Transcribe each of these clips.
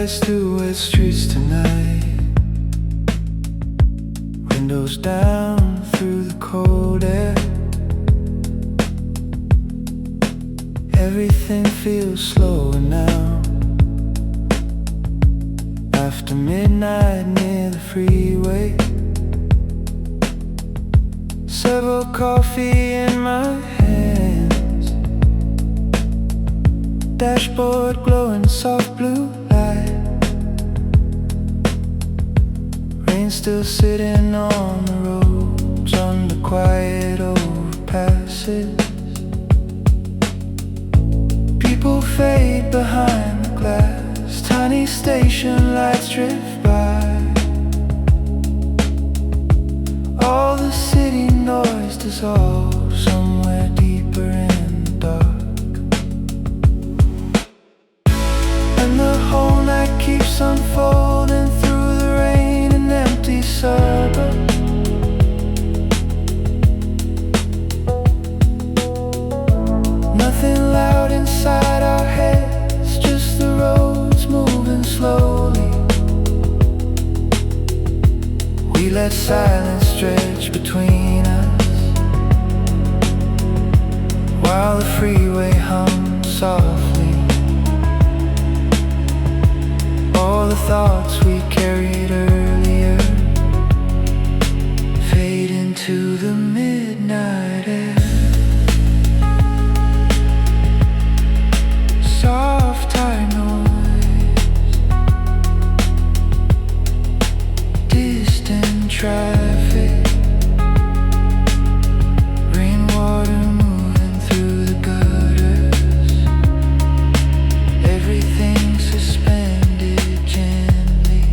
Headlights through wet streets tonight, windows down through the cold air. Everything feels slower now, after midnight near the freeway. Servo coffee in my hands, dashboard glowing soft blue light. Rain still sitting on the roads under quiet overpasses. People fade behind the glass, tiny station lights drift by. All the city noise dissolves somewhere deeper in the dark, and the whole night keeps unfolding through the rain and empty suburbs. Nothing loud inside our heads, just the roads moving slowly. We let silence stretch between us, while the freeway hums softly. All the thoughts we carried earlier fade into the midnight air. Soft tire noise, distant traffic, rainwater moving through the gutters. Everything suspended gently.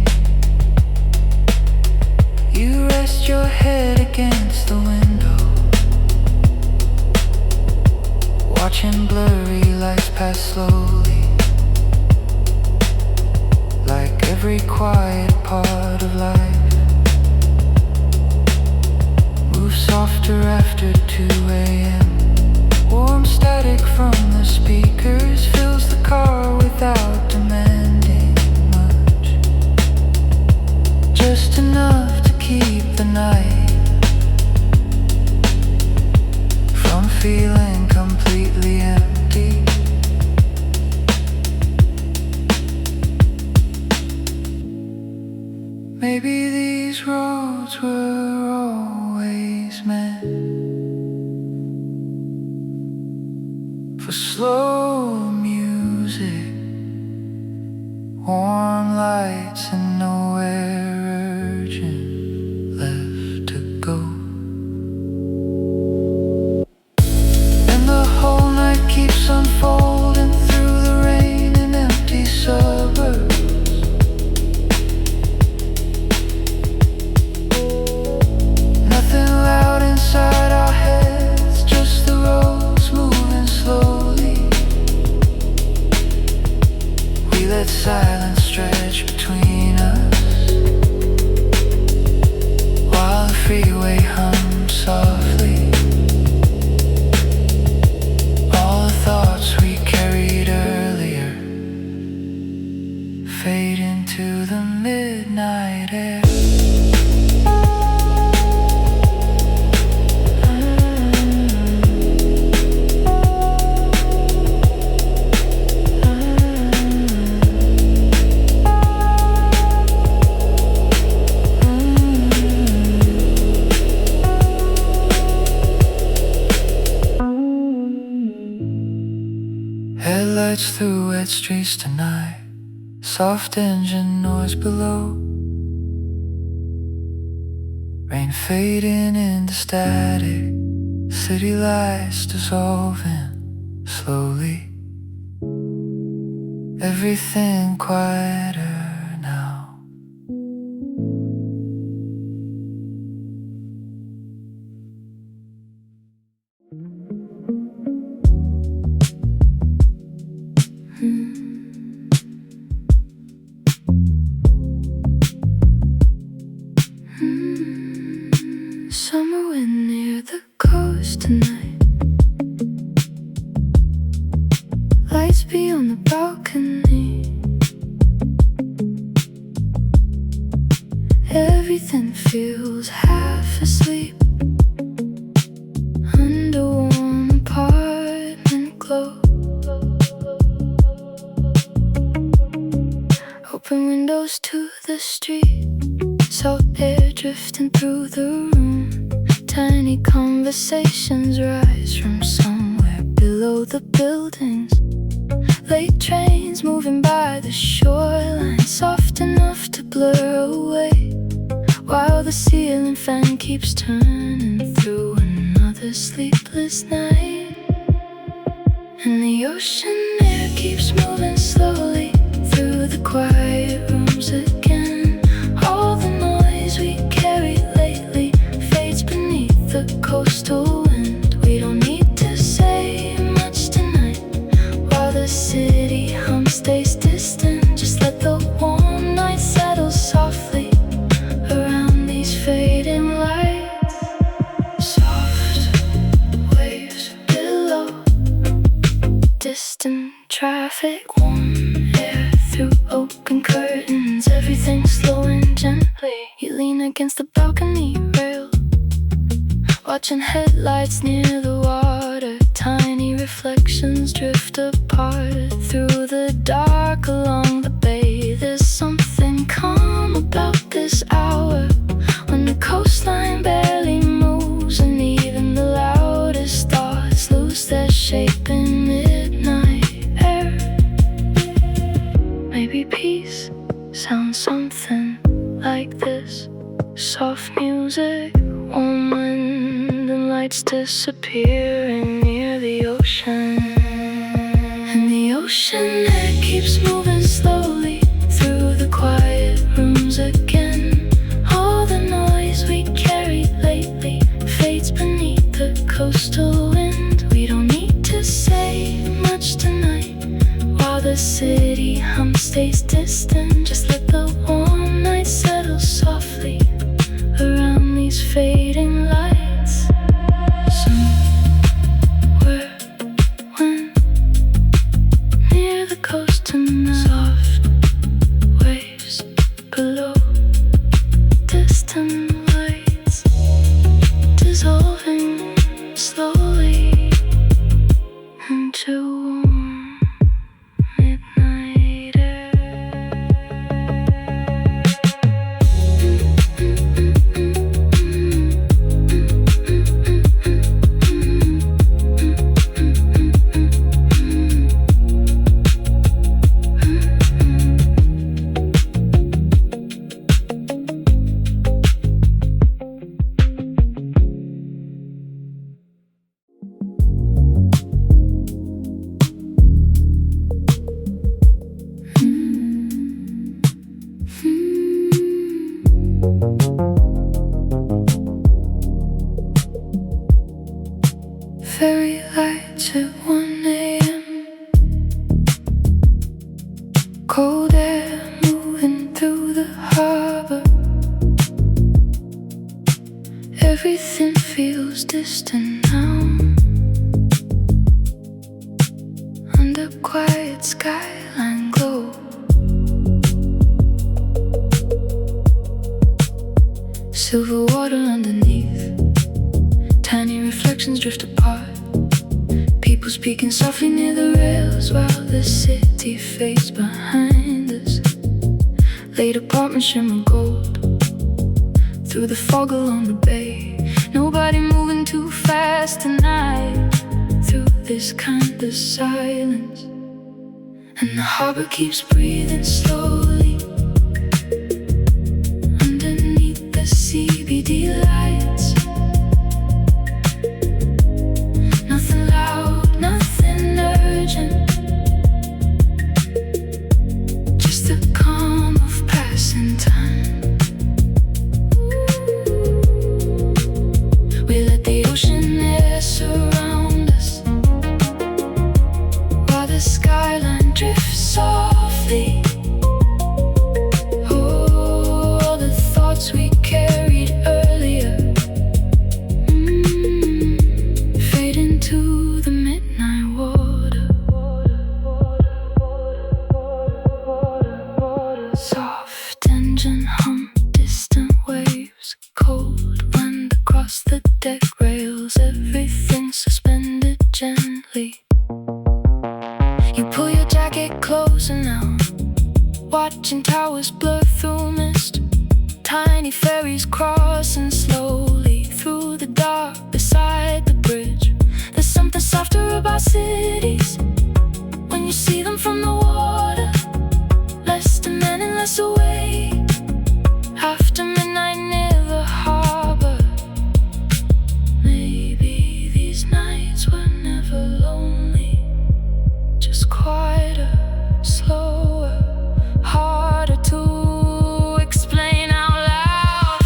You rest your head against the window, watching blurry lights pass slowly, like every quiet part of life moves softer after 2 a.m. Warm static from the speakers fills the car without demanding much, just enough to keep the night from feeling completely empty. Maybe these roads were always meant for slow music, warm lights and nowhere urgent left to go. And the whole night keeps unfolding through the rain and empty suburbs. Nothing loud inside our heads, just the roads moving slowly. We let silence stretch between us, while the freeway hums softly. All the thoughts we carried earlier fade into the midnight air. Headlights through wet streets tonight, soft engine noise below. Rain fading into static, city lights dissolving slowly. Everything quieter now. Summer wind near the coast tonight, lights beyond the balcony. the street, salt air drifting through the room. Tiny conversations rise from somewhere below the buildings. Late trains moving by the shoreline, soft enough to blur away, while the ceiling fan keeps turning through another sleepless night. And the ocean air keeps moving slowly through the quiet rooms again. All the noise we carried lately fades beneath the coastal wind. We don't need to say much tonight, while the city hum stays distant. Just let the warm night settle softly around these fading lights. Soft waves below, distant traffic, warm air through open curtains. Everything slowing gently. You lean against the balcony rail, watching headlights near the water. Tiny reflections drift apart through the dark along the bay. There's something calm about this hour, when the coastline barely moves, and even the loudest thoughts lose their shape in midnight air. Maybe peace sounds something like this. Soft music, warm wind, and lights disappearing near the ocean. And the ocean air keeps moving slowly through the quiet rooms again. All the noise we carried lately fades beneath the coastal wind. We don't need to say much tonight, while the city hum stays distant. Just let the warm night settle softly around these fading lights. Somewhere when near the coast tonight, soft waves below, distant lights dissolving slowly into warm midnight air. Fairy lights at 1 a.m. Cold air moving through the harbor. Everything feels distant now, under quiet skyline glow. Silver water underneath, tiny reflections drift apart. People speaking softly near the rails, while the city fades behind us. Late apartments shimmer gold through the fog along the bay. Nobody moving too fast tonight through this kind of silence. And the harbor keeps breathing slowly underneath the CBD lights. Nothing loud, nothing urgent, just the calm of passing time. We let the ocean air surround us, while the skyline drifts softly. Oh, all the thoughts we carried earlier fade into the midnight water. Soft engine hum, distant waves, cold wind across the deck rails. Everything suspended gently. You pull your jacket closer now, watching towers blur through trains crossing slowly through the dark beside the bridge. There's something softer about cities when you see them from the water, less demanding, less away. After midnight near the harbor, maybe these nights were never lonely, just quieter, slower, harder to explain out loud.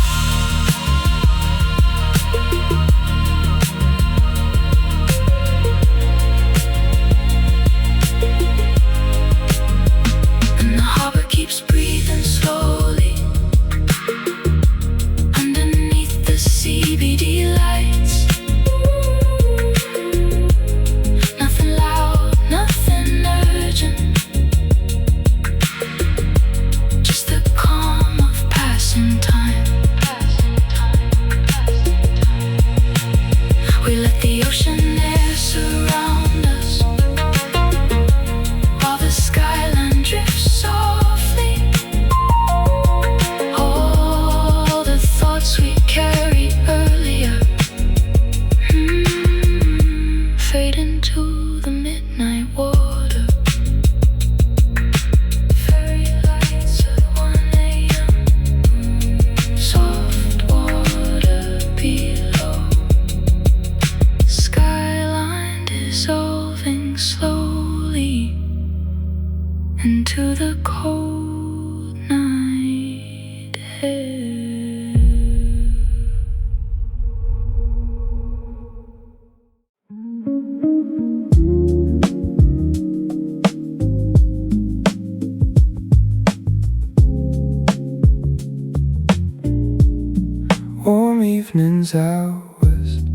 And the harbor keeps breathing slowly underneath the CBD lights. Nothing loud, nothing urgent, just the calm of passing time. We let the ocean air surround us while the skyline drifts softly. All the thoughts we carried earlier fade into the midnight water. Fairy lights at 1 a.m. Soft water below. Skyline dissolving slowly into the cold night air. Warm evenings out west,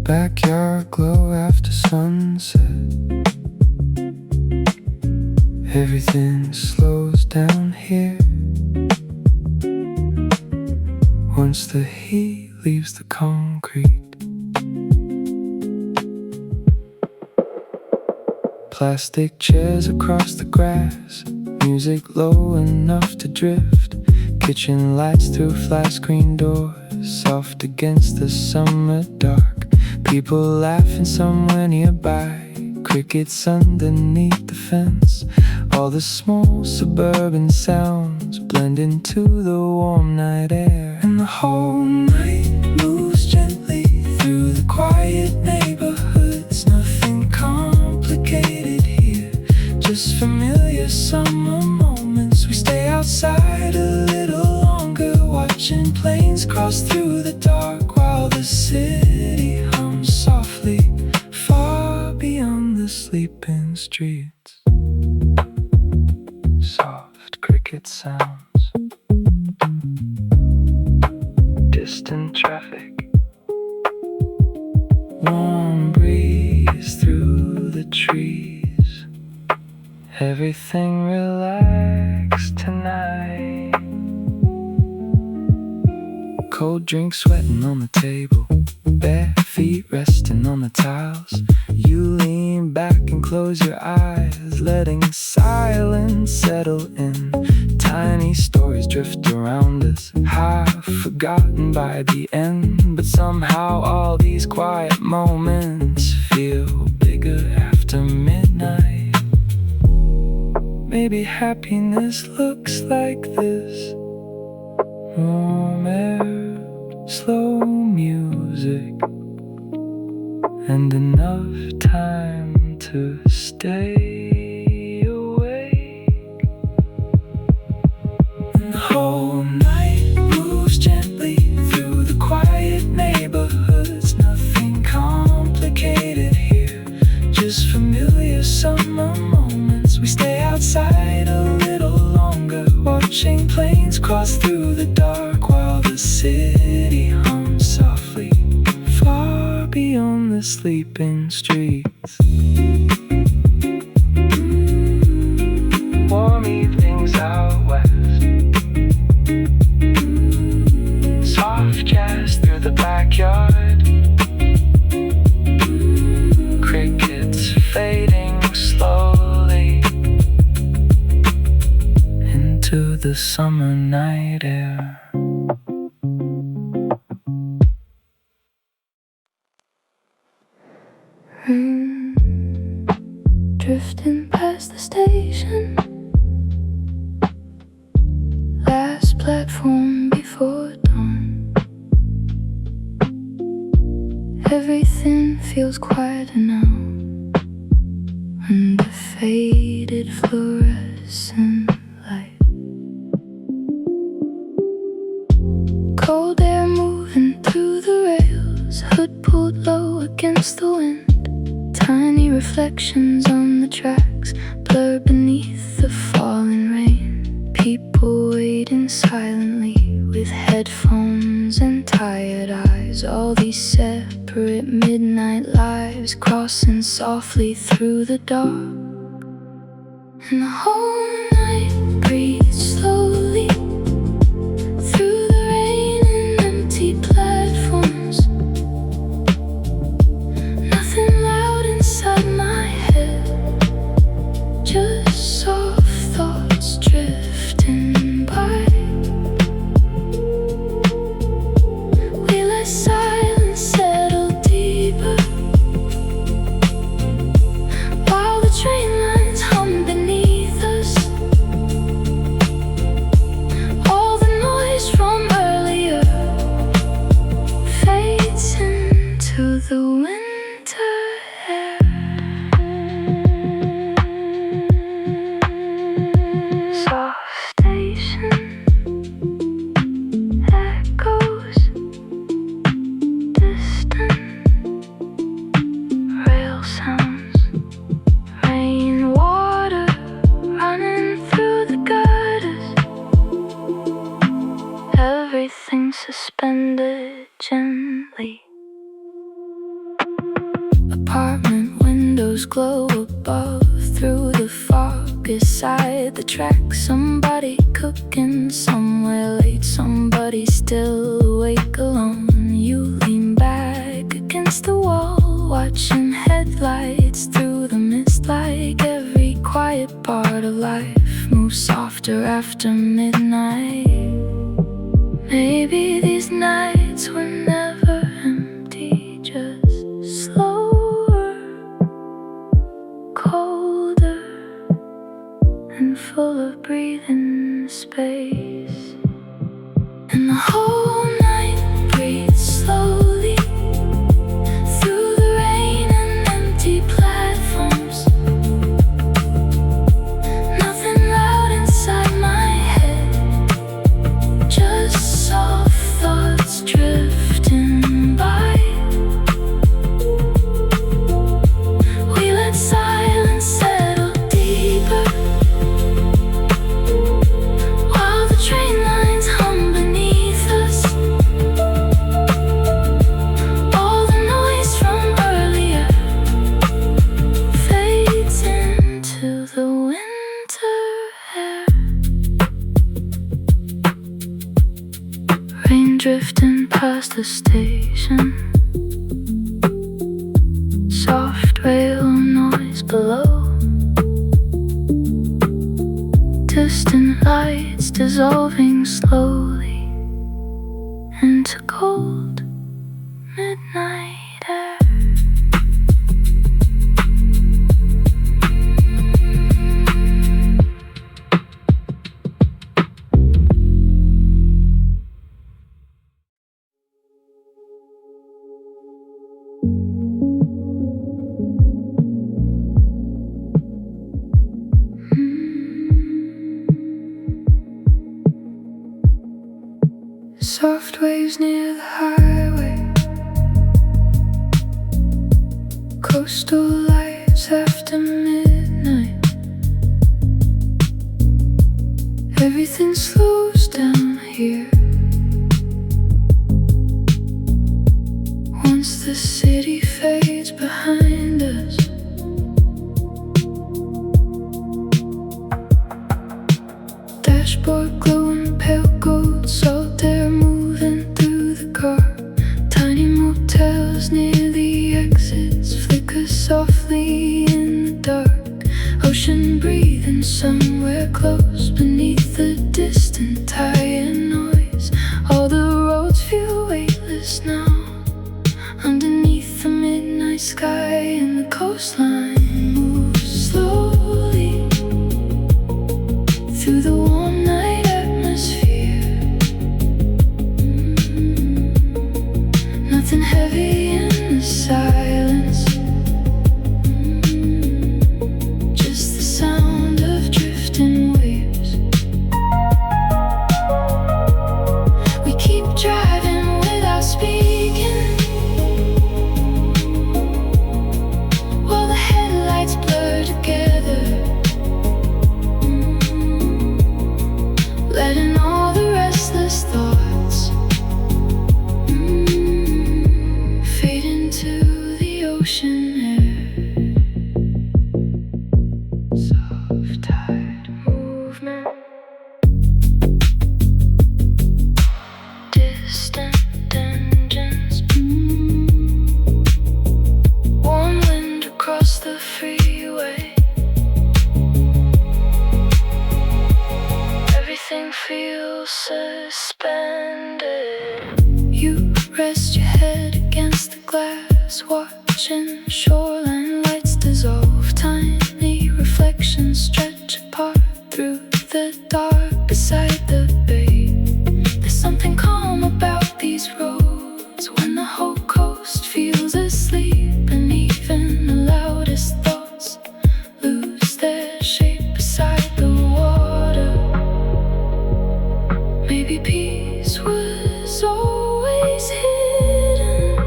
backyard glow after sunset. Everything slows down here once the heat leaves the concrete. Plastic chairs across the grass, music low enough to drift. Kitchen lights through flat screen doors, soft against the summer dark. People laughing somewhere nearby, crickets underneath the fence. All the small suburban sounds blend into the warm night air. And the whole night moves gently through the quiet neighborhoods. Nothing complicated here, just familiar summer moments. We stay outside a little longer, watching planes cross through the dark while the city hums softly, far beyond the sleeping streets. Soft cricket sounds, distant traffic, warm breeze through the trees. Everything relaxed tonight. Cold drink sweating on the table, bare feet resting on the tiles. You lean back and close your eyes, letting silence settle in. Tiny stories drift around us, half forgotten by the end. But somehow all these quiet moments feel bigger after midnight. Maybe happiness looks like this: warm air, slow music, and enough time to stay awake. And the whole night moves gently through the quiet neighborhoods. Nothing complicated here, just familiar summer moments. We stay outside a little longer, watching planes cross through the dark while the city hums softly, far beyond the sleeping streets. Warm evenings out west, soft jazz through the backyard, crickets fading slowly into through the summer night air. Drifting past the station, last platform before dawn. Everything feels quieter now, under faded fluorescent light. Cold air moving through the rails, hood pulled low against the wind. Tiny reflections on the tracks blur beneath the falling rain. People waiting silently with headphones and tired eyes. All these separate midnight lives crossing softly through the dark. And the whole night breathes slowly through the rain and empty platforms. Nothing loud inside my head, just soft thoughts drifting by. We let silence settle deeper, while the train lines hum beneath us. All the noise from earlier fades into the winter air. Soft station echoes, distant rail sounds, rainwater running through the gutters. Everything suspended gently. Apartment windows glow above through the fog beside the track. Somebody cooking somewhere late, somebody still awake alone. You lean back against the wall, watching headlights through the mist, like every quiet part of life moves softer after midnight. Maybe these nights were never empty, just slower, colder, and full of breathing space. And the whole night breathes slowly through the rain and empty platforms. Nothing loud inside my head, just soft thoughts drifting by. We let silence settle deeper, while the train lines hum beneath us. All the noise from earlier fades into the winter air. Rain drifting past the station, soft rail noise below, distant lights dissolving slowly into cold midnight air. Soft waves near the highway, coastal lights after midnight. Everything slows down here once the city fades behind us. Dashboard glowing pale gold, salt air moving through the car. Tiny motels near the exits flicker softly in the dark. Ocean breathing somewhere close beneath the distance. distant tire noise. All the roads feel weightless now, underneath the midnight sky, and the coastline moves slowly through the warm night atmosphere. Nothing heavy in the silence, just the sound of drifting waves. We keep driving without speaking, while the headlights blur together, letting all the restless thoughts fade into the ocean air. Soft tide movement, distant engines, warm wind across the freeway. Everything feels suspended. You rest your head against the glass, watching shoreline lights dissolve. Tiny reflections stretch apart through the dark beside the bay. There's something calm about these roads when the whole coast feels asleep, and even the loudest thoughts lose their shape beside the water. Maybe peace was always hidden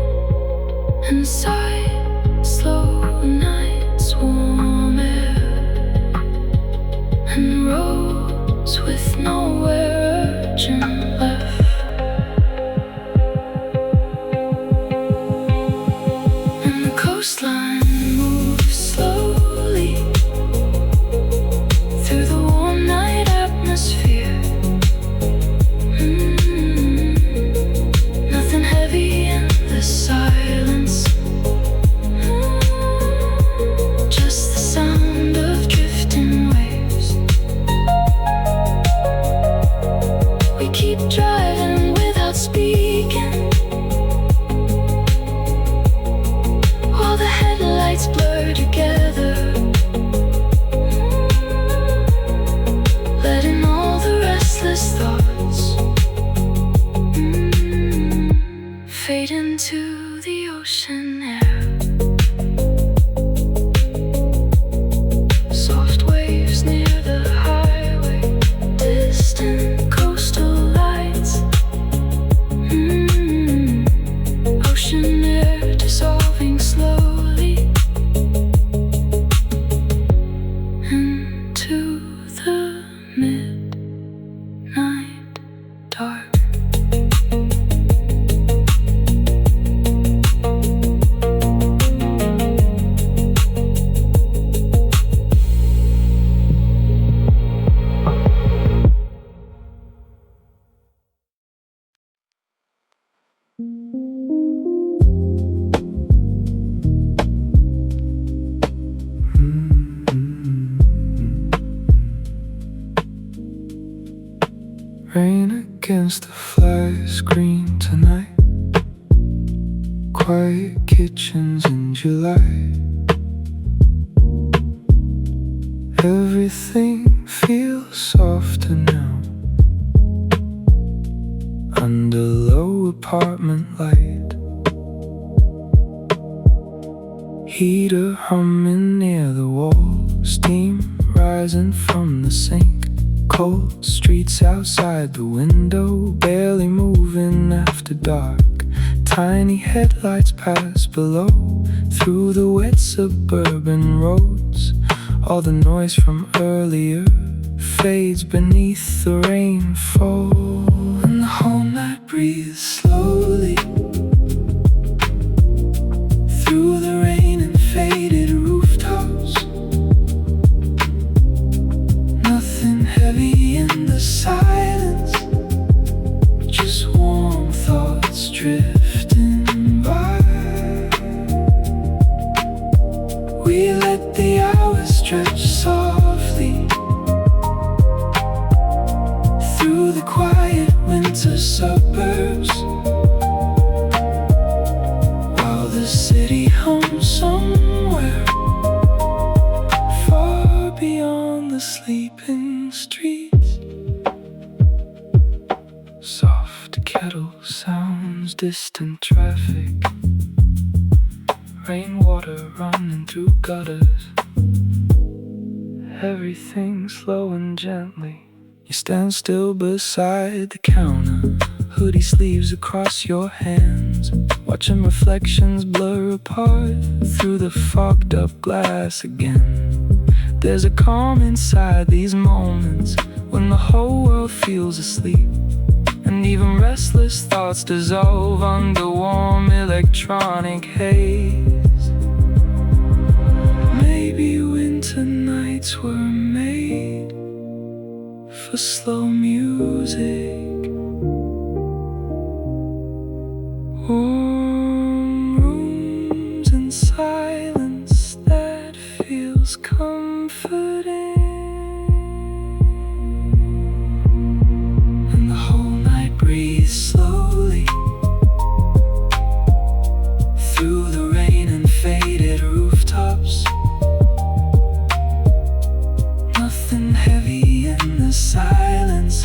inside slow nights, warm air, and roads with nowhere urgent left. And the coastline moves slowly through the warm night atmosphere. Nothing heavy in the silence, just the sound of drifting waves. We keep driving without speaking, while the headlights blur together, letting all the restless thoughts fade into the ocean air. Soft waves near the highway, distant coastal lights, ocean air dissolving slowly into the midnight dark. Rain against the flat screen tonight, quiet kitchens in July. Everything feels softer now, under low apartment light. Heater humming near the wall, steam rising from the sink. Cold streets outside the window, barely moving after dark. Tiny headlights pass below, through the wet suburban roads. All the noise from earlier fades beneath the rainfall, and the whole night breathes slowly through the rain and faded rooftops. Nothing heavy in the silence, just warm thoughts drifting by. We let the hours stretch softly through distant traffic, rainwater running through gutters. Everything slow and gently. You stand still beside the counter, hoodie sleeves across your hands, watching reflections blur apart through the fogged up glass again. There's a calm inside these moments when the whole world feels asleep, and even restless thoughts dissolve under warm electronic haze. Maybe winter nights were made for slow music, warm rooms and silence that feels comforting. And the whole night breathes slowly through the rain and faded rooftops. Nothing heavy in the silence,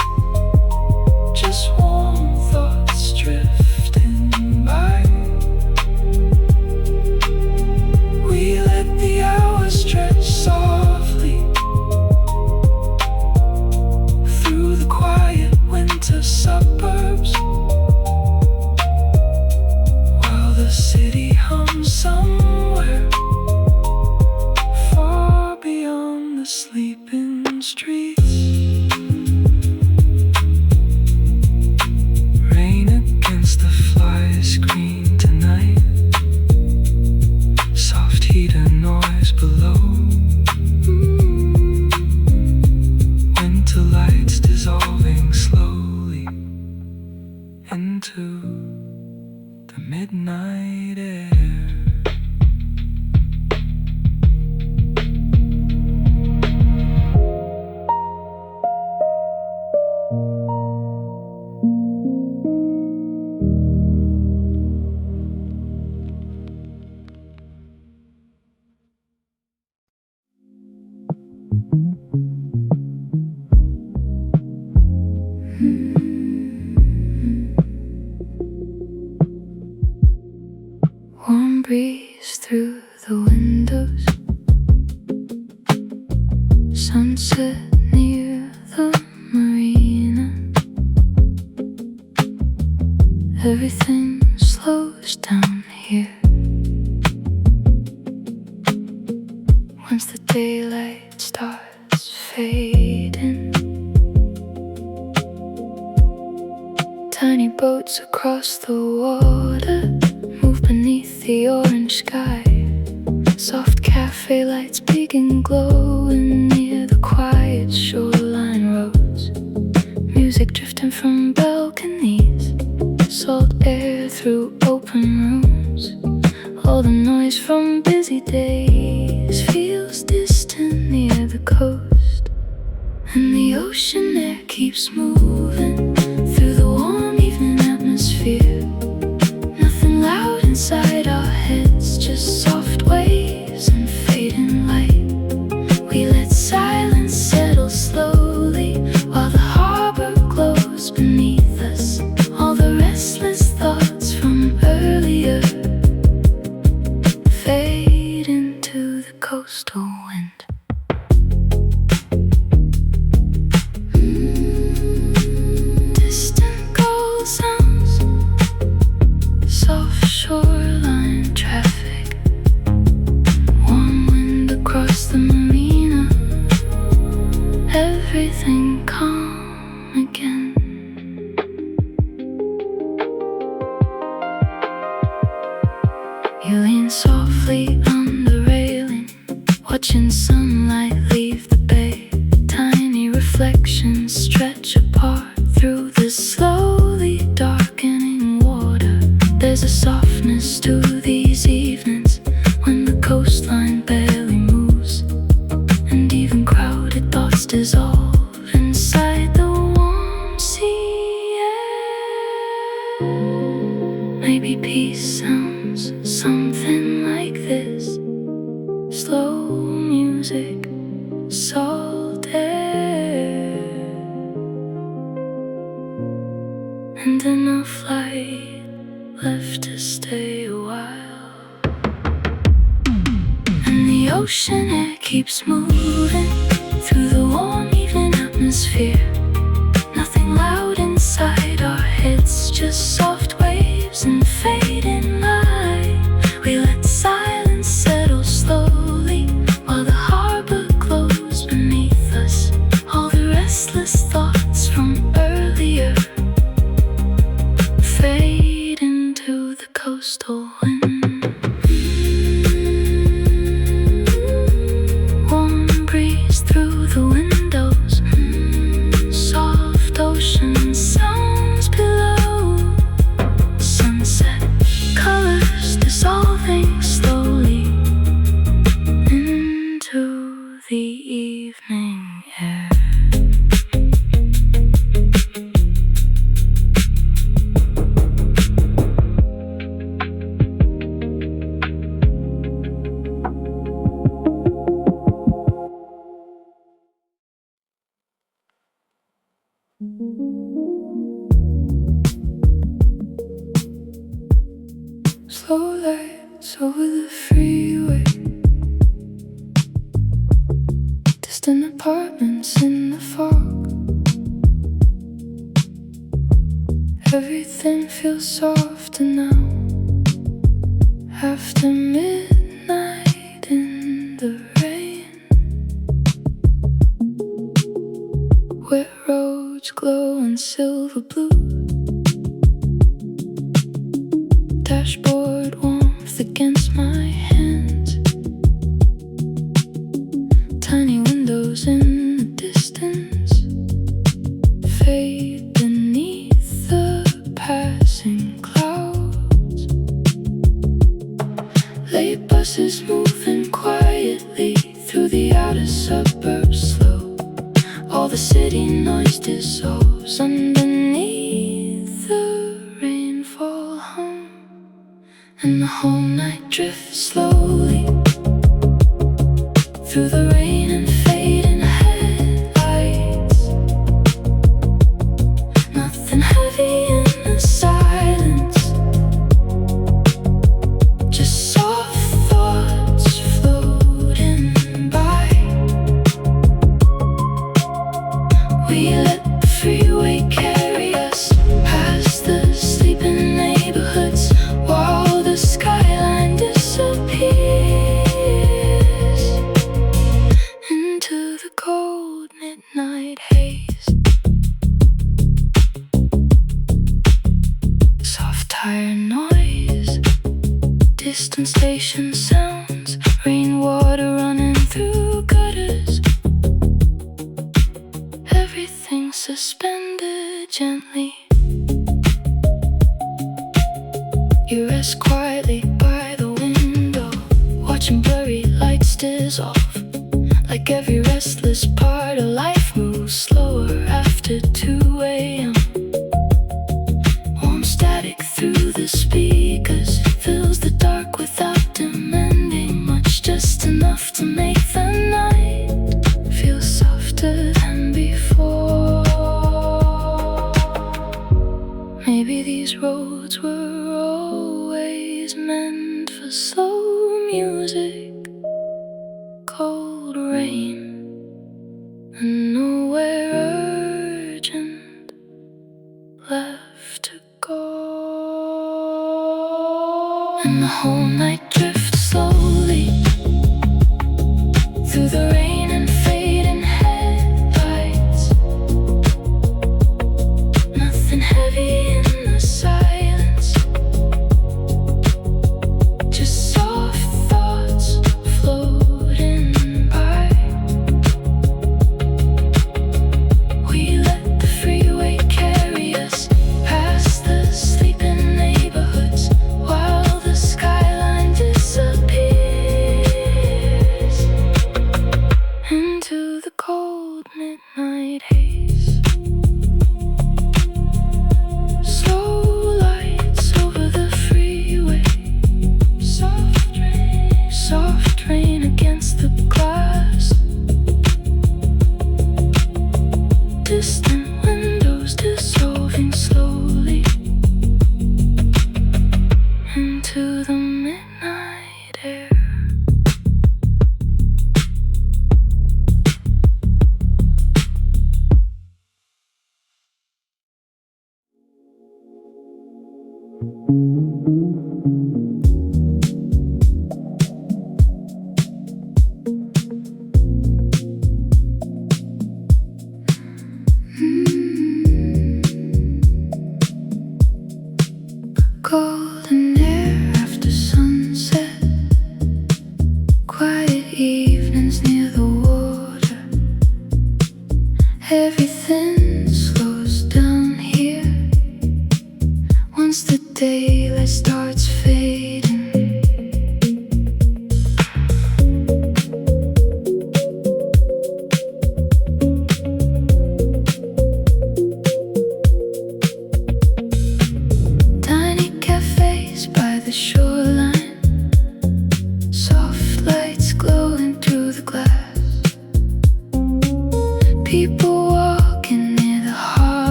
just warm thoughts drifting by. We let the hours stretch softly through the quiet winter suburbs, while the city hums somewhere far beyond the sleeping streets. Rain against the fly screen tonight, soft heater noise below. Winter lights dissolving slowly into the midnight air. Warm breeze through the windows, sunset near the marina. Everything slows down here once the daylight starts fading. Tiny boats across the water move beneath the orange sky. Soft cafe lights big and glowing near the quiet shoreline roads. Music drifting from balconies, salt air through open rooms. All the noise from busy days feels distant near the coast, and the ocean air keeps moving through the warm evening atmosphere. Nothing loud inside our heads, just soft waves and fading light. We let silence settle slowly while the harbor glows beneath us. All the restless thoughts from earlier fade into the coastal wind. Distant call sounds, soft shoreline traffic, warm wind across the marina. Everything calm again. You lean softly on the railing, watching sunlight leave the bay. Tiny reflections stretch apart through the slowly darkening water. There's a softness to these evenings when the coastline barely moves, and even crowded thoughts dissolve inside the warm sea air. Maybe peace sounds something like this: slow music, salt air, and enough light ocean air keeps moving through the warm evening atmosphere. Nothing loud inside our heads, just soft waves and fading light. We let silence settle slowly while the harbor glows beneath us. All the restless thoughts from earlier fade into the coastal wind. Warm breeze through the windows, soft ocean sounds below. Sunset colors dissolving slowly into the evening air. Slow lights over the freeway, distant apartments in the fog. Everything feels softer now, after midnight in the rain. Wet roads glow in silver blue, dashboard warmth against my hands. Tiny windows in the distance fade beneath the passing clouds. Late buses moving quietly through the outer suburbs slow. All the city noise dissolves underneath the rainfall hum, and the whole night drifts slowly through the rain and fading headlights. Nothing heavy in the silence, just soft thoughts floating by. We let the freeway carry us past the sleeping neighborhoods while the skyline disappears into the cold midnight haze. Soft tire noise, distant station sounds, rainwater running through gutters. Everything suspended gently. You rest quietly by the window, watching blurry lights dissolve. Like every restless part of life moves slower after 2 a.m. Warm static through the speakers fills the dark without demanding much, just enough to make the night feel softer than before. Maybe these roads were always meant for slow music, cold rain, and nowhere urgent left to go. And the whole night drifts slowly through the rain and fading headlights. Nothing heavy in the silence, just soft thoughts floating by. We let the freeway carry us past the sleeping neighborhoods while the skyline disappears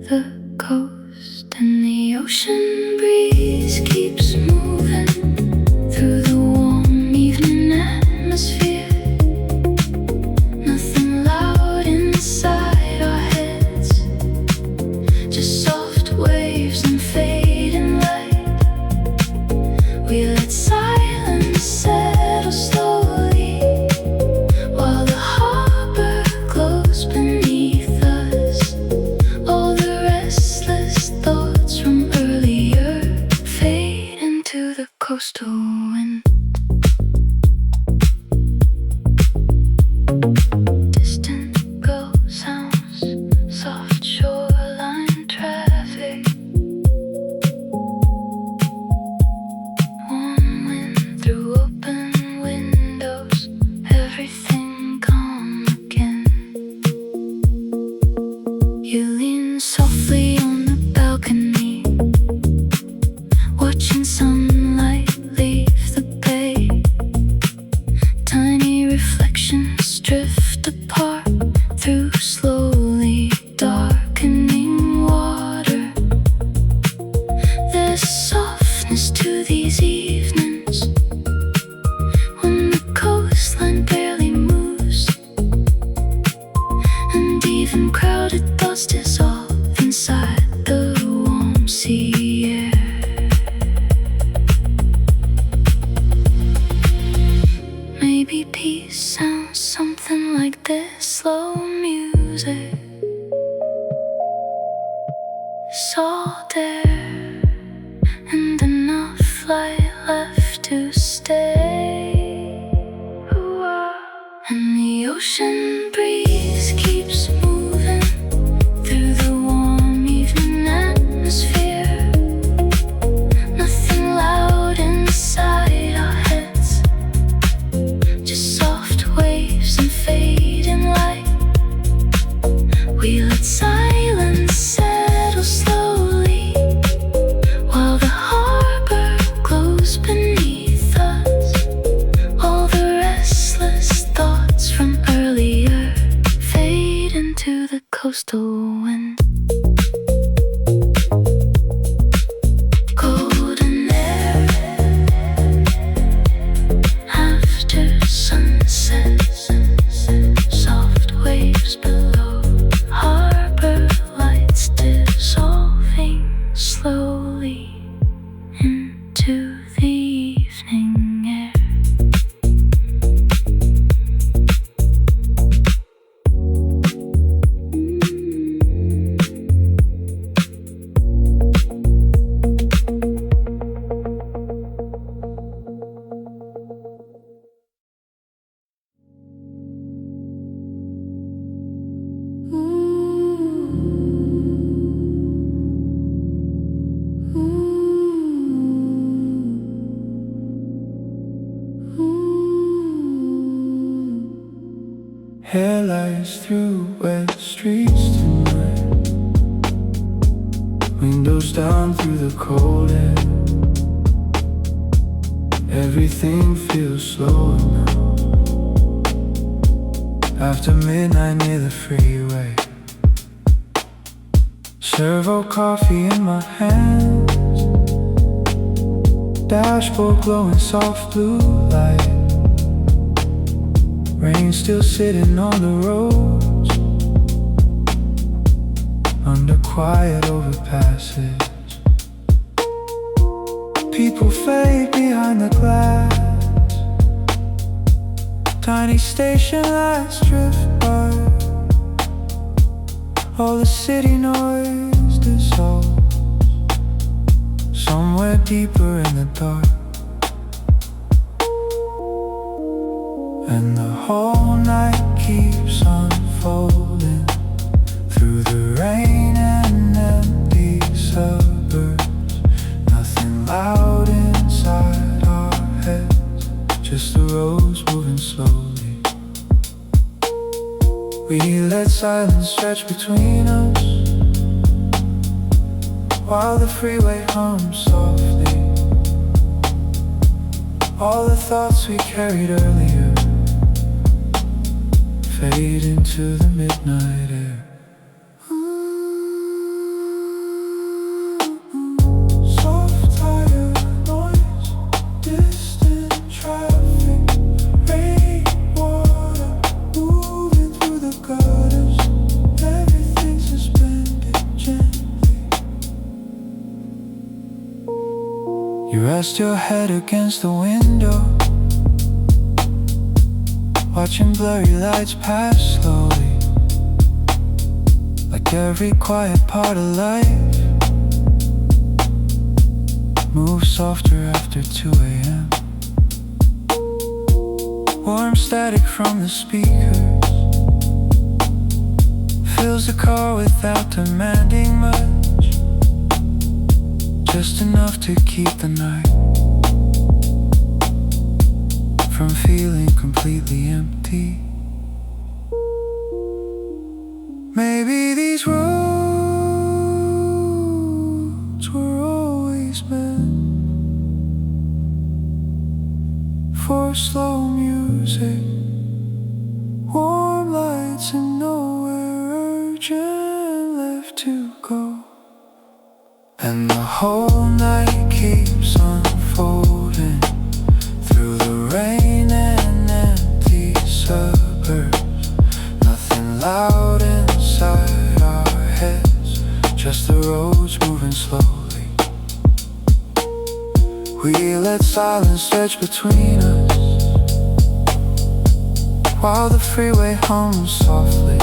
the coast, and the ocean breeze keeps moving through the warm evening atmosphere. Nothing loud inside our heads, just soft waves and fading light. We let silence settle slowly while the harbor glows beneath us. All the restless thoughts from earlier fade into the coastal wind. Distant gull sounds, soft shoreline traffic, warm wind through open windows, everything calm again. You lean softly on the balcony, watching sunlight leave the bay. Tiny reflections drift apart through slowly darkening water. There's softness to these evenings when the coastline barely moves, and even crowded thoughts dissolve inside the warm sea air. Maybe peace sounds something like this. Slow music, salt air, and enough light left to stay. And the ocean breeze keeps moving through the warm evening atmosphere. Nothing loud inside our heads, just soft waves and fading light. We let silence settle slowly while the harbor glows beneath us. All the restless thoughts from earlier fade into the coastal wind. Golden air after sunset, soft waves below, harbor lights dissolving slowly into the evening air. Headlights through wet streets tonight, windows down through the cold air. Everything feels slower now, after midnight near the freeway. Servo coffee in my hands, dashboard glowing soft blue light. Rain still sitting on the roads, under quiet overpasses. People fade behind the glass, tiny station lights drift by. All the city noise dissolves somewhere deeper in the dark. And the whole night keeps unfolding through the rain and empty suburbs. Nothing loud inside our heads, just the roads moving slowly. We let silence stretch between us while the freeway hums softly. All the thoughts we carried earlier fade into the midnight air. You rest your head against the window, watching blurry lights pass slowly, like every quiet part of life moves softer after 2 a.m. Warm static from the speakers fills the car without demanding much, just enough to keep the night from feeling completely empty. Maybe these roads were always meant for slow music, warm lights and nowhere urgent left to go. And the whole night keeps unfolding through the rain and empty suburbs. Nothing loud inside our heads, just the roads moving slowly. We let silence stretch between us while the freeway hums softly.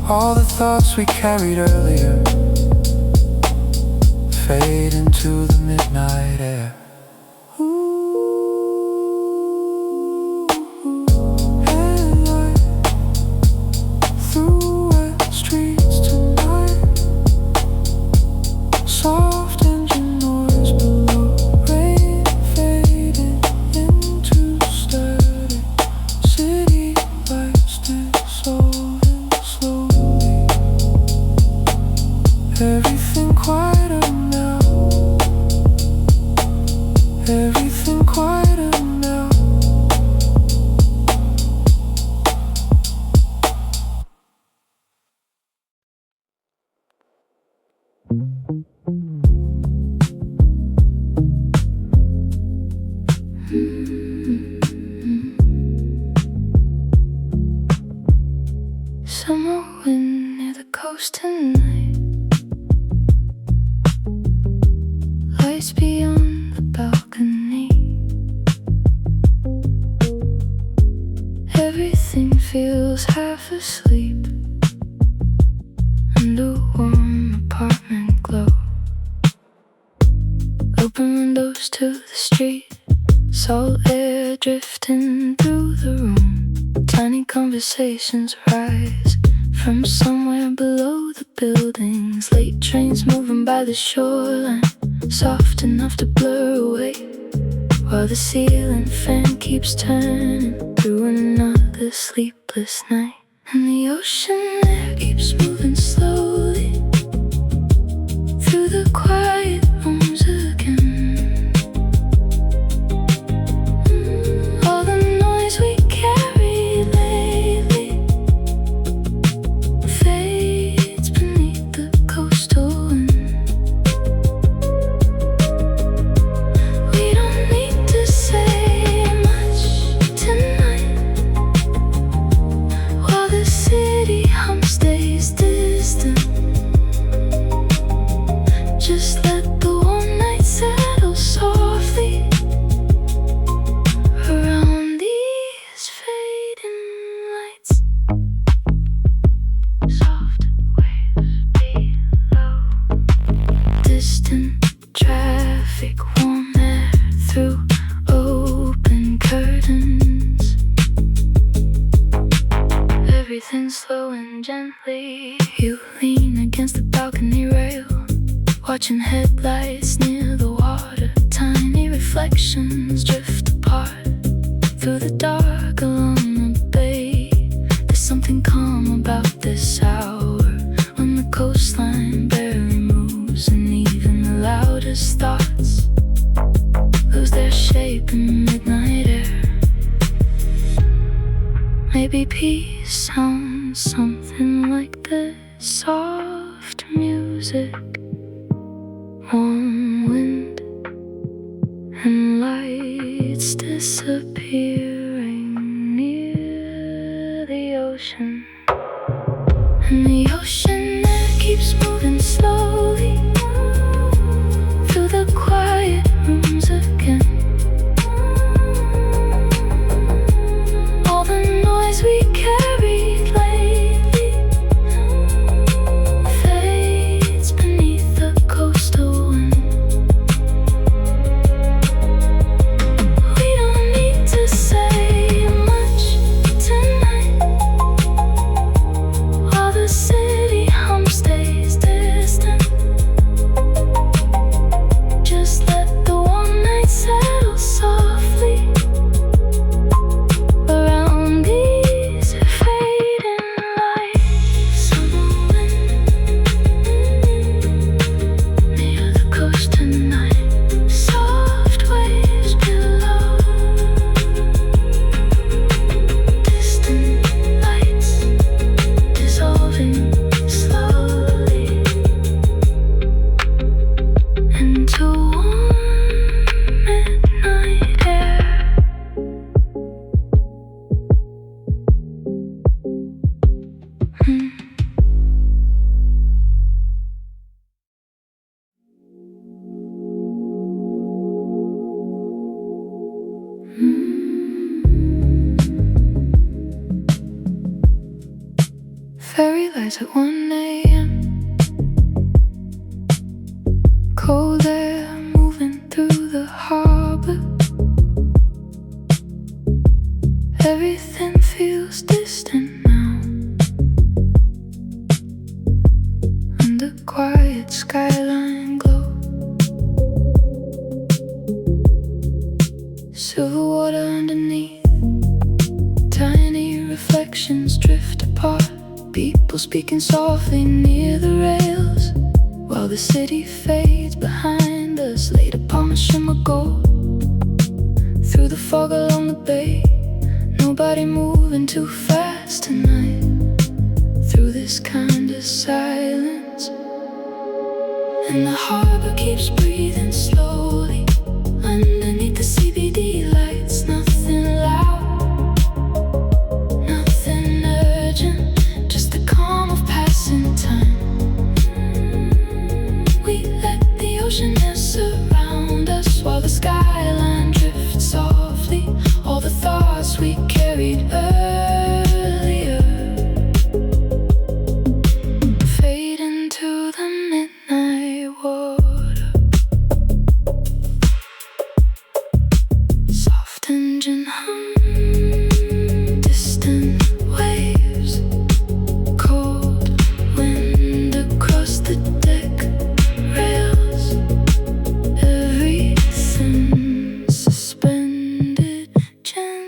All the thoughts we carried earlier fade into the midnight air. Headlight through wet streets tonight, soft engine noise below, rain fading into static, city lights dissolving slowly. Everything quieter now, everything quieter now. Summer wind near the coast tonight, lights beyond the balcony. Everything feels half asleep under warm apartment glow. Open windows to the street, salt air drifting through the room. Tiny conversations rise from somewhere below the buildings. Late trains moving by the shoreline, soft enough to blur away, while the ceiling fan keeps turning through another sleepless night. And the ocean air keeps moving slowly through the quiet rooms again. All the noise we carry lately fades beneath the coastal wind. We don't need to say much tonight, while the city hum stays distant. Just let the warm night settle softly around these fading lights. Soft waves below, distant traffic, warm air through open curtains. Everything slow and gently. You lean against the balcony rail, watching headlights near the water. Tiny reflections drift apart through the dark along the bay. There's something calm about this hour, when the coastline barely moves, and even the loudest thoughts lose their shape in midnight air. Maybe peace sounds something like this: soft music, warm wind, and lights disappearing near the ocean. And the ocean air keeps moving slowly through Fairy lights at 1 a.m. Cold air moving through the harbor. Everything feels distant now. Under quiet skyline glow, silver water underneath, tiny reflections drift apart. People speaking softly near the rails, while the city fades behind us, laid upon a shimmer gold. Through the fog along the bay, nobody moving too fast tonight. Through this kind of silence, and the harbor keeps breathing slowly. Underneath the CBD lights, nothing loud, nothing urgent, just the calm of passing time. We let the ocean air surround us, while the skyline drifts softly. All the thoughts we carried earlier fade into the midnight water. Soft engine hum, distant waves, cold wind across the deck rails. Everything suspended gently.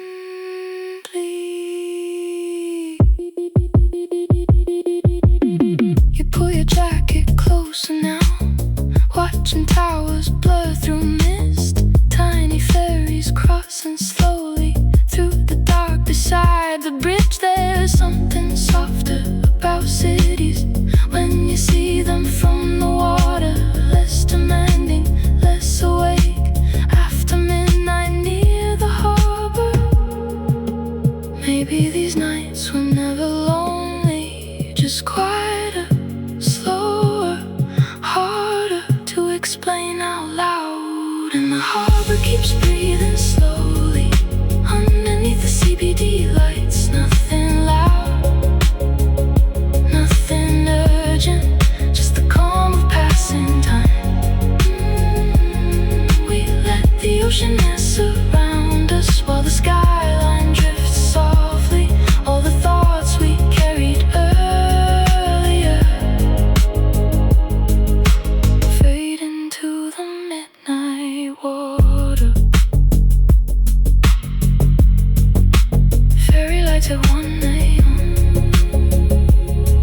You pull your jacket closer now, watching towers blur through mist. Tiny ferries crossing slowly through the dark beside the bridge. There's something softer about cities when you see them from the water. Less demanding, less awake after midnight near the harbor. Maybe these nights were never lonely, just quieter, slower, harder to explain out loud. And the harbor keeps breathing slowly. Underneath the CBD lights, nothing loud, nothing urgent, just the calm of passing time. We let the ocean air surround us, while the skyline drifts softly. All the thoughts we carried earlier fade into the midnight water. Fairy lights at 1 a.m.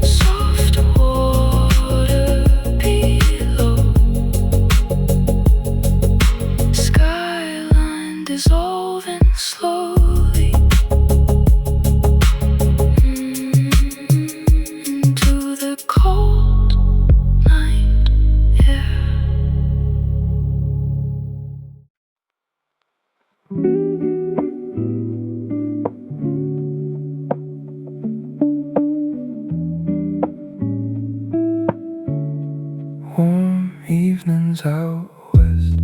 Soft water below, skyline dissolving slowly into the cold night air. Warm evenings out west,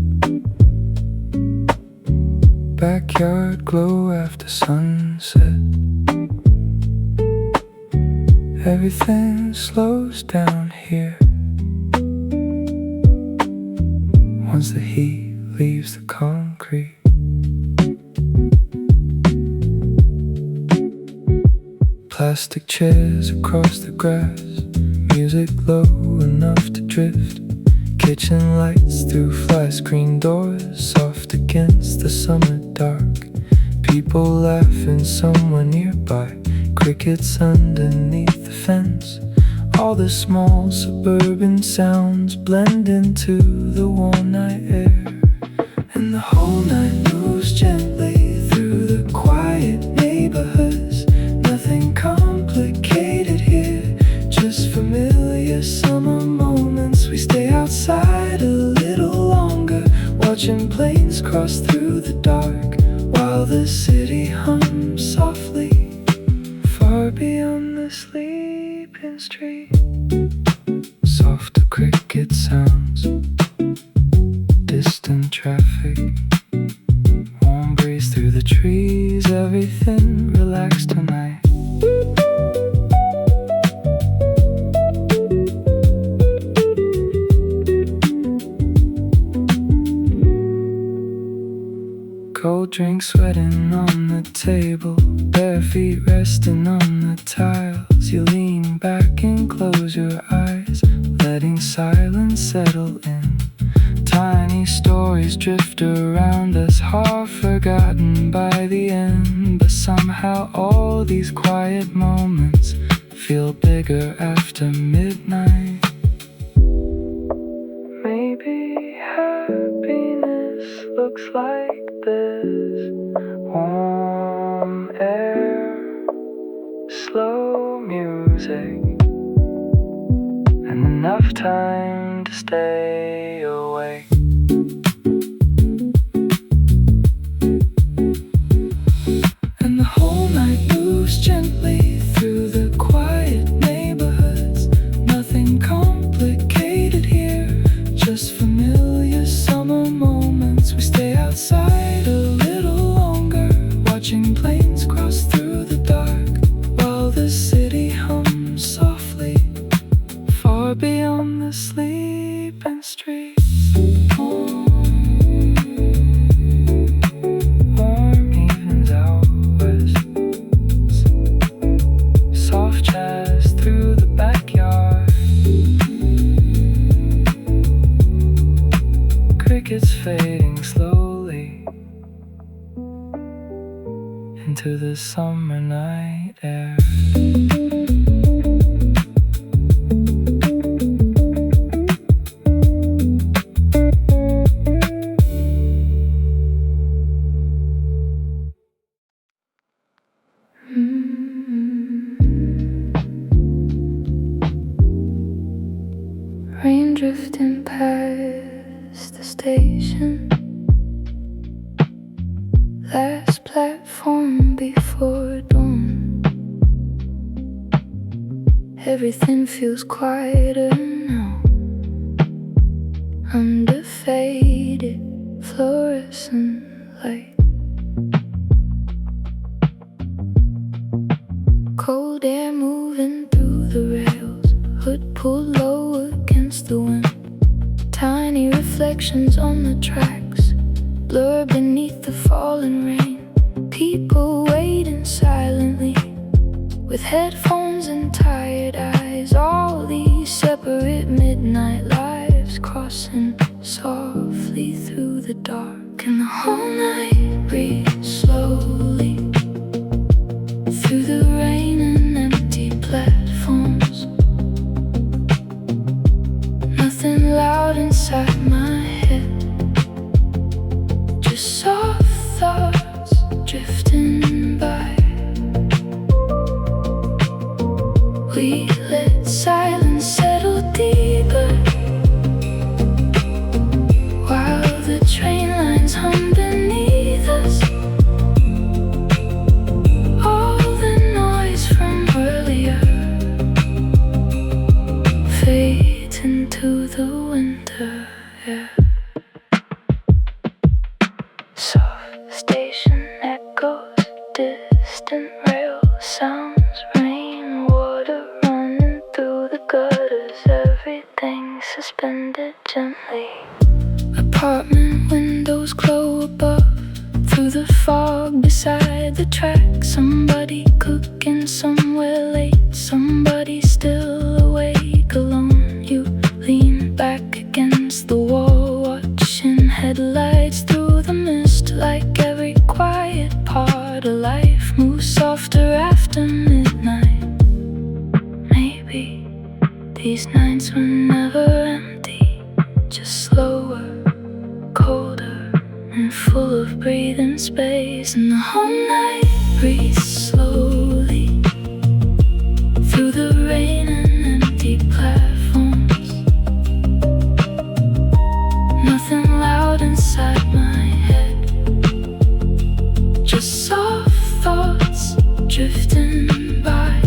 backyard glow after sunset. Everything slows down here once the heat leaves the concrete. Plastic chairs across the grass, music low enough to drift. Kitchen lights through flat screen doors, soft against the summer dark. People laughing somewhere nearby, crickets underneath the fence. All the small suburban sounds blend into the warm night air. And the whole night moves gently through the quiet neighborhoods. Nothing complicated here, just familiar summer moments. We stay outside a little longer, watching planes cross through the dark, while the city hums softly, far beyond the sleeping street. Softer cricket sounds, distant traffic, warm breeze through the trees. Everything relaxed tonight. drink sweating on the table, bare feet resting on the tiles. You lean back and close your eyes, letting silence settle in. Tiny stories drift around us, half forgotten by the end. But somehow all these quiet moments feel bigger after midnight. Maybe happiness looks like this: warm air, slow music, and enough time to stay awake. And the whole night moves gently through the quiet neighborhoods. Nothing complicated here, just familiar summer moments. We stay outside a little longer, watching planes cross through the dark, while the city hums softly, far beyond the sleeping streets. Warm evenings out west, soft jazz through the backyard, crickets fading slowly into the summer night air. Rain drifting past the station, last platform before dawn. Everything feels quieter now, under faded fluorescent light. Cold air moving through the rails, hood pulled low against the wind. Tiny reflections on the tracks blur beneath the falling rain. People waiting silently with headphones and tired eyes. All these separate midnight lives crossing softly through the dark. And the whole night breathes slowly through the rain and empty platforms. Nothing loud inside my head, just soft thoughts drifting by. We let silence settle deeper, while the train lines hum beneath us. All the noise from earlier fades into the winter air. Soft station echoes, distant rail sounds, rainwater running through the gutters. Everything suspended gently. Apartment windows glow above, through the fog beside the track. Somebody cooking somewhere late, somebody still awake alone. You lean back against the wall, watching headlights through the mist. Like every quiet part of life moves softer after midnight. Maybe these nights were never empty, just slower, colder, and full of breathing space. And the whole night breathes slowly through the rain and empty platforms. Nothing loud inside my head, just soft thoughts drifting by.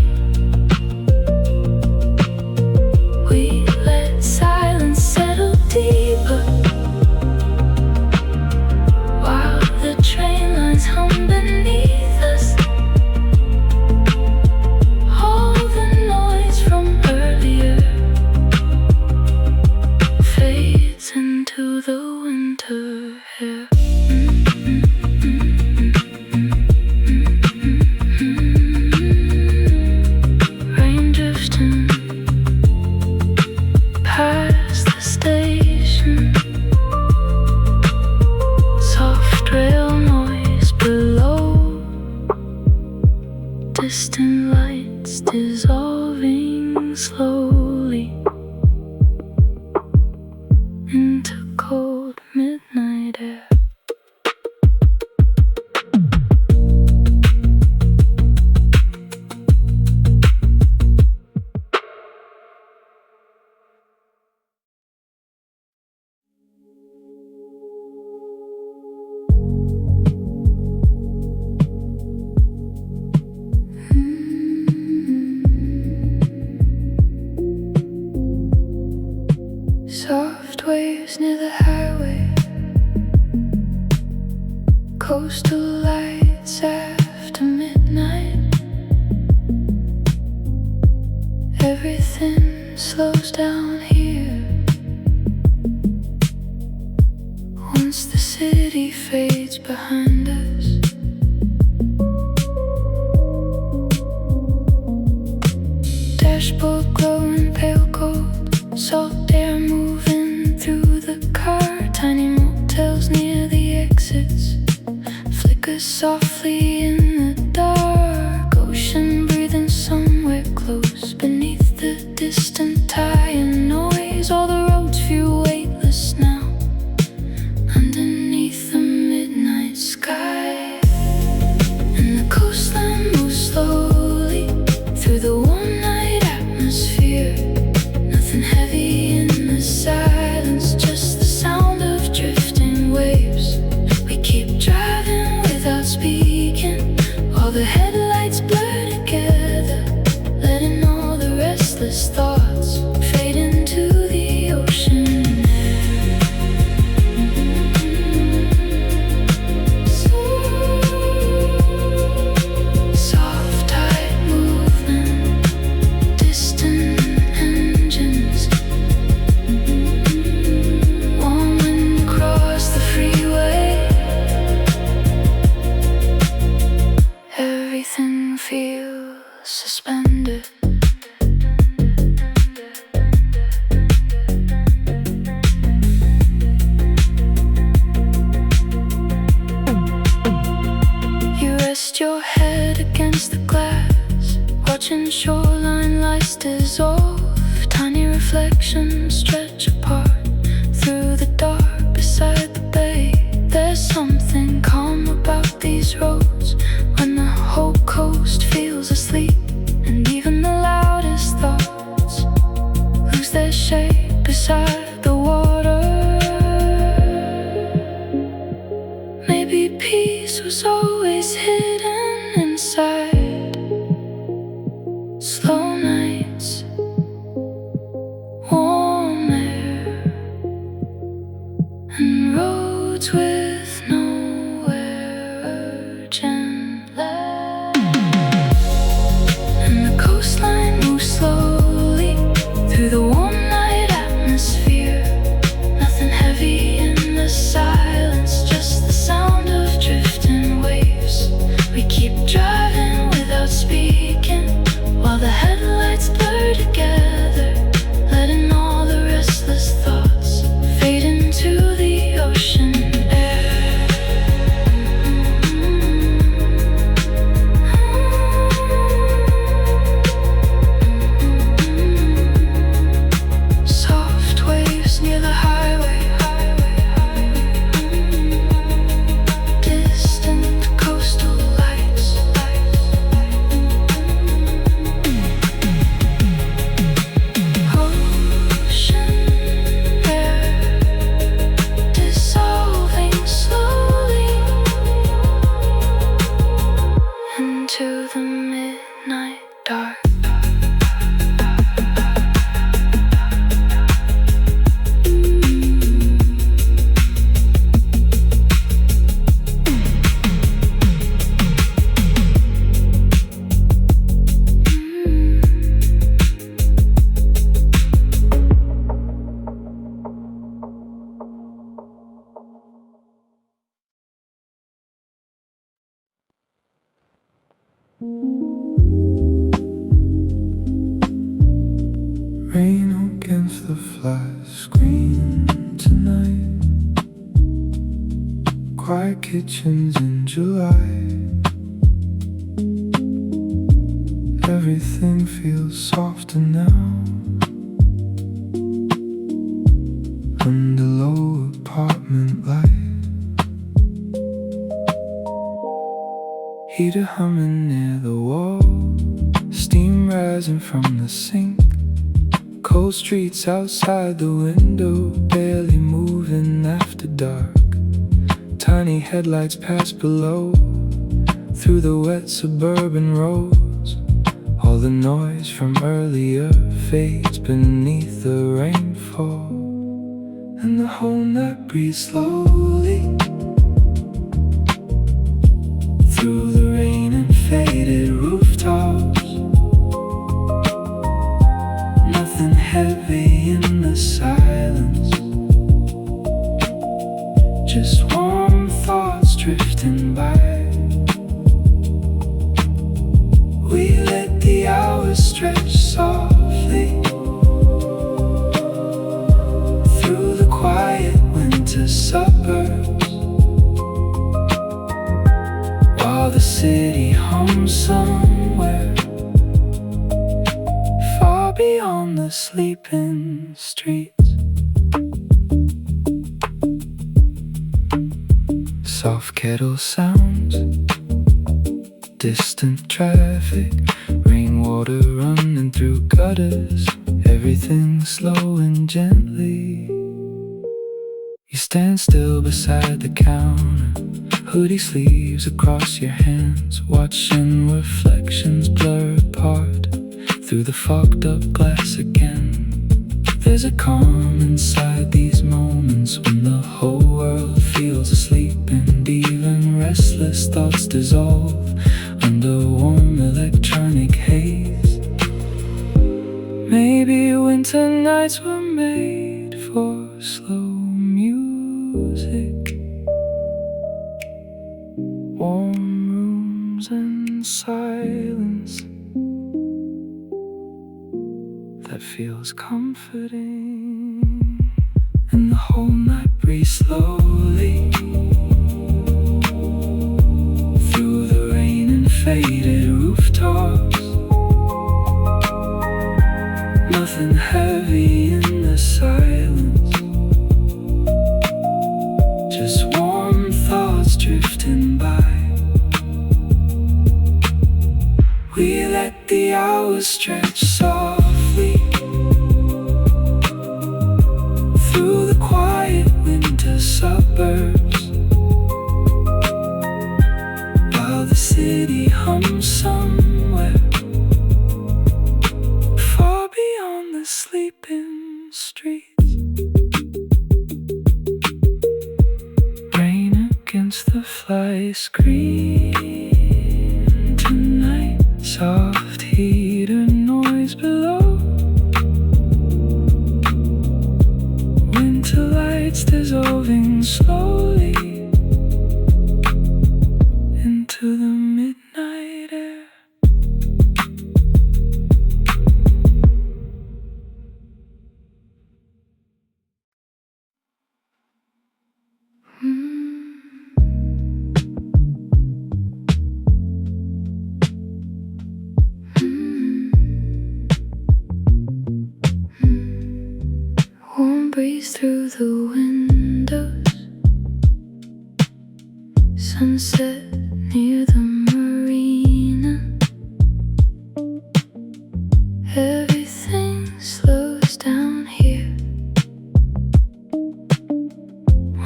We let silence settle deeper, while the train lines hum beneath us. All the noise from slowly into cold midnight air. Soft waves near the highway, coastal lights after midnight. Everything slows down here once the city fades behind us. Dashboard glowing pale gold, salt air moving through the car. Tiny motels near the exits flicker softly in the dark. Ocean breathing somewhere close beneath the distant tire noise. All the roads feel weightless now underneath the midnight sky. And the coastline moves slowly through the warm night atmosphere. Nothing heavy in the silence, just the sound of drifting waves. We keep driving without speaking, while the headlights blur together, letting all the restless thoughts fade into the ocean air. Soft tide movement, distant engines, warm wind across the freeway. Everything feels suspended. You rest your head against the glass, watching shoreline lights dissolve. Tiny reflections stretch apart through the dark beside the bay. There's something calm about these roads when the whole coast feels asleep, and even the loudest thoughts lose their shape beside the water. Maybe peace was always hidden inside slow nights, warm air, and roads with nowhere urgent left. And the coastline moves slowly through the warm night atmosphere. Nothing heavy in the silence, just the sound of drifting waves. We keep driving without speaking, while the headlights blur together, letting all the restless thoughts fade into the ocean air. Soft waves near the highway, distant coastal lights. Ocean air dissolving slowly into the midnight dark. Rain against the flat screen tonight. Quiet kitchens in July. Everything feels softer now. heater humming near the wall, steam rising from the sink. Cold streets outside the window, barely moving after dark. Tiny headlights pass below, through the wet suburban roads. All the noise from earlier fades beneath the rainfall, and the whole night breathes slowly through the rain and faded rooftops. Nothing heavy in the silence, just warm thoughts drifting by. We let the hours stretch softly through the quiet winter suburbs, while the city hums somewhere far beyond the sleeping streets. Soft kettle sounds, distant traffic, rainwater running through gutters, everything slow and gently. You stand still beside the counter, hoodie sleeves across your hands, watching reflections blur apart through the fogged up glass again. There's a calm inside these moments when the whole world feels asleep and even restless thoughts dissolve under warm electronic haze. Maybe winter nights were made for slow music, warm rooms and silence that feels comforting, and the whole night breathes slowly through the rain and faded rooftops. Nothing heavy in the silence, just warm thoughts drifting by. We let the hours stretch softly through the quiet winter suburbs, while the city hums somewhere far beyond the sleeping streets. Rain against the fly screen tonight, soft heater noise below, winter lights dissolving slowly into the midnight air. Warm breeze through the windows, sunset near the marina. Everything slows down here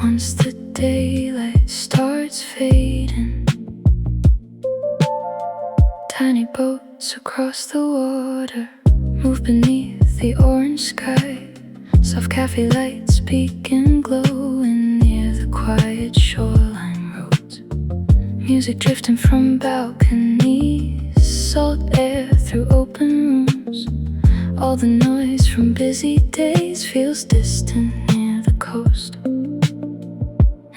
once the daylight starts fading. Tiny boats across the water move beneath the orange sky. Soft cafe lights peak and glowing near the quiet shoreline roads. Music drifting from balconies, salt air through open rooms. All the noise from busy days feels distant near the coast,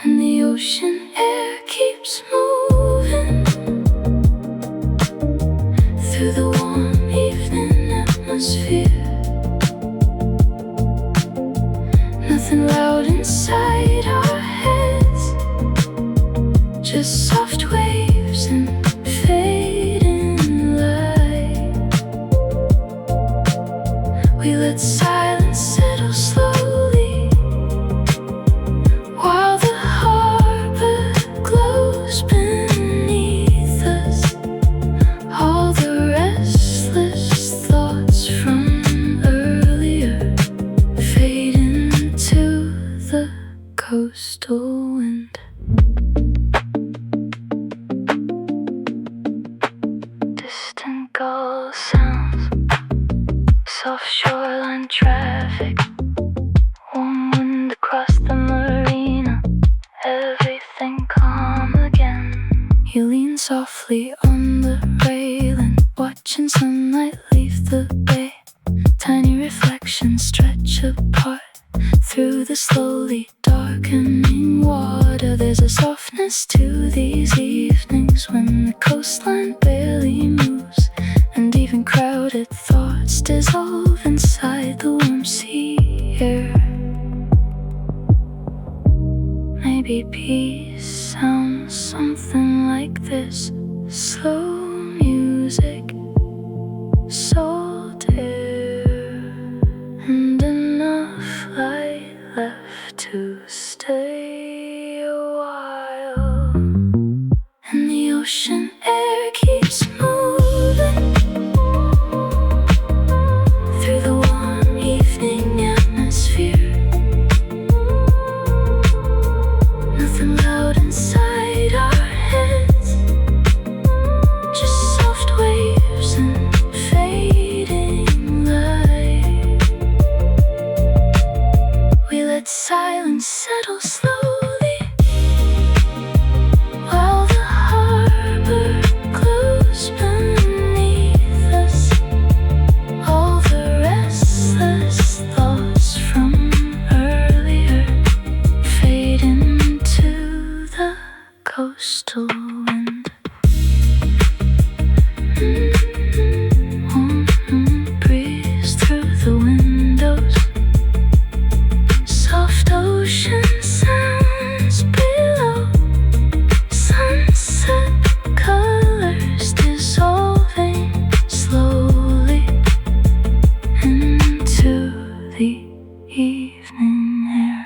and the ocean air keeps moving through the warm evening atmosphere. Nothing loud inside our heads, just soft waves and fading light. We let silence settle slowly while the harbor glows beneath. skyline traffic, warm wind across the marina, everything calm again. You lean softly on the railing, watching sunlight leave the bay. Tiny reflections stretch apart through the slowly darkening water. There's a softness to these evenings when the coastline barely moves, and even crowded thoughts dissolve inside the warm sea air. Maybe peace sounds something like this: slow music, salt air, and enough light left to stay a while. And the ocean air keeps moving through the warm evening atmosphere. Nothing loud inside our heads, just soft waves and fading light. We let silence settle slowly while the harbor glows beneath us. All the restless thoughts from earlier fade into the coastal wind. Breeze through the windows, soft ocean sounds below, sunset colors dissolving slowly into the evening air.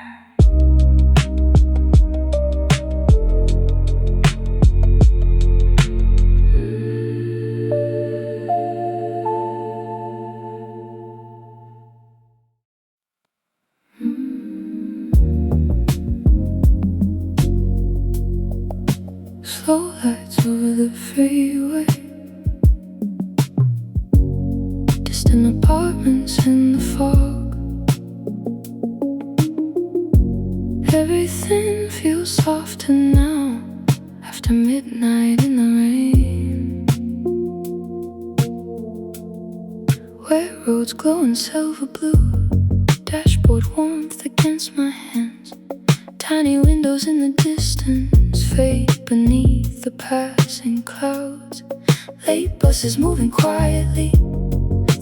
Slow lights over the freeway, distant apartments in the fog. Everything feels softer now after midnight in the rain, where roads glow in silver blue, dashboard warmth against my hands. Tiny windows in the distance fade beneath the passing clouds. Late buses moving quietly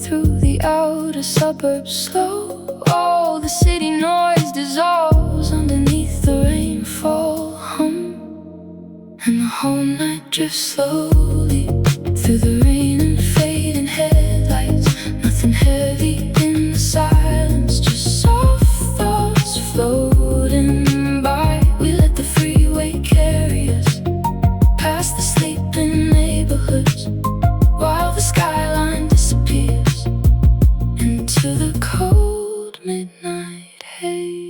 through the outer suburbs slow. All the city noise dissolves underneath the rainfall hum, and the whole night drifts slowly through the rain and fading headlights. Nothing heavy in the silence, just soft thoughts floating by. We let the freeway carry us past the sleeping neighborhoods while the skyline disappears into the cold midnight haze.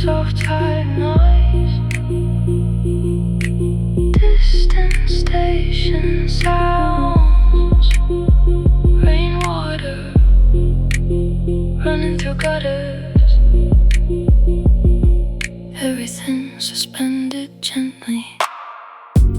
Soft tide noise, distant station sounds, rainwater running through gutters. Everything suspended gently.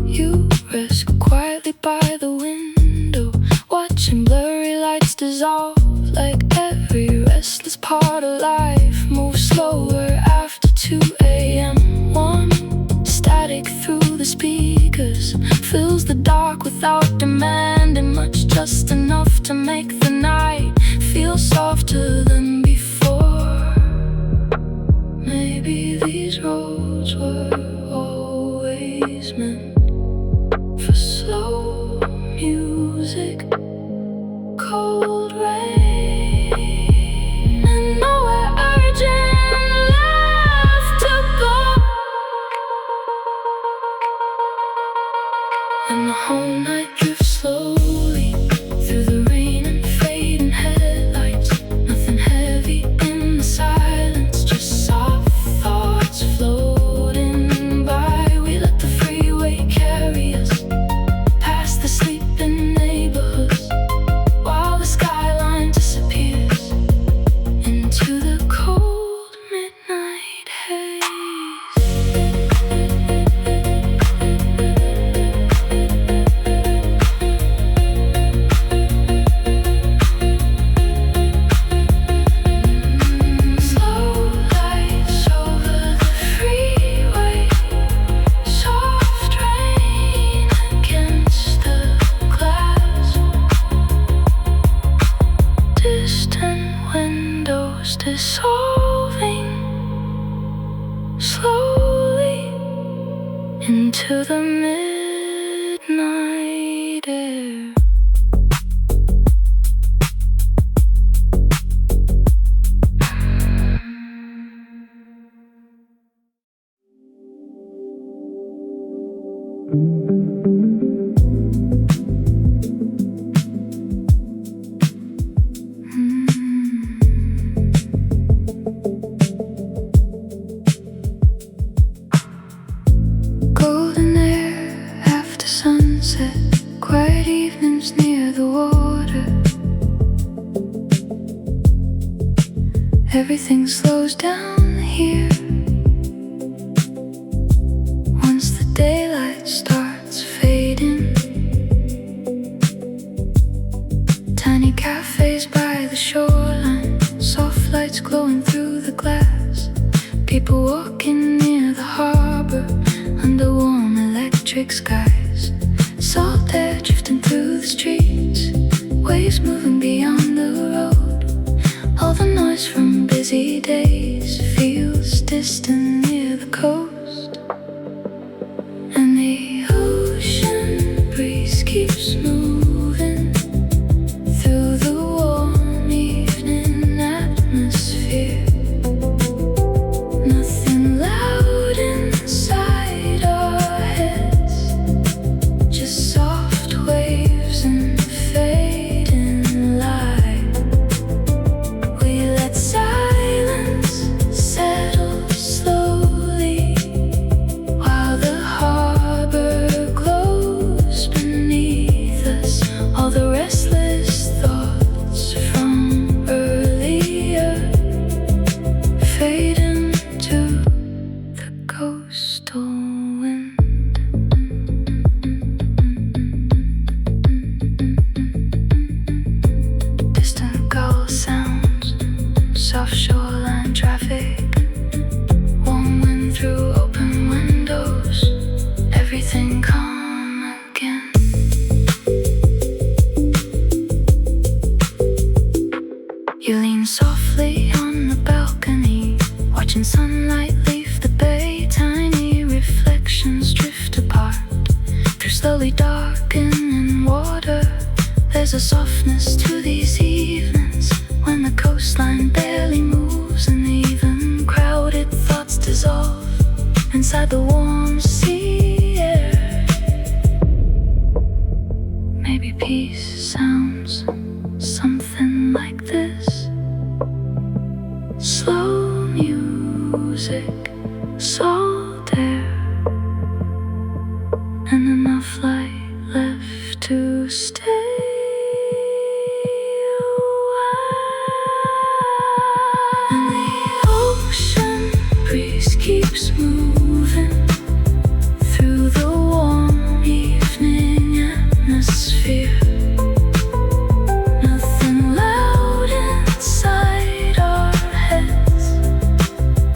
You rest quietly by the window, watching blurry lights dissolve. Like every restless part of life moves slower after 2 a.m. Warm static through the speakers fills the dark without demanding much, just enough to make the night feel softer than before. Maybe these roads were always meant for slow music, cold rain, and nowhere urgent left to go. And the whole night drifts slowly through the rain and fading headlights. Nothing heavy in the silence, just soft thoughts floating by. We let the freeway carry us past the sleeping dreams near the water. Everything slows down here once the daylight starts fading. Tiny cafes by the shoreline, soft lights glowing through the glass. People walking near the harbor under warm electric skies. Salt air drifting through the streets, waves moving beyond the road. All the noise from busy days feels distant near the coast. And the ocean breeze keeps moving through the warm evening atmosphere. Nothing loud inside our heads, just soft waves and fading light. We let silence settle slowly while the harbor glows beneath us. All the restless thoughts from earlier fade into the coastal wind. Distant gull sounds, soft shoreline traffic, warm wind through open windows. Everything calm again. You lean softly on the balcony, watching sunlight leave the bay. Tiny reflections drift apart through slowly darkening water. There's a softness to these evenings when the coastline barely moves, and even crowded thoughts dissolve inside the warm sea air. Maybe peace sounds something like this. Slow music, salt air, and enough light left to stay a while. And the ocean breeze keeps moving through the warm evening atmosphere. Nothing loud inside our heads,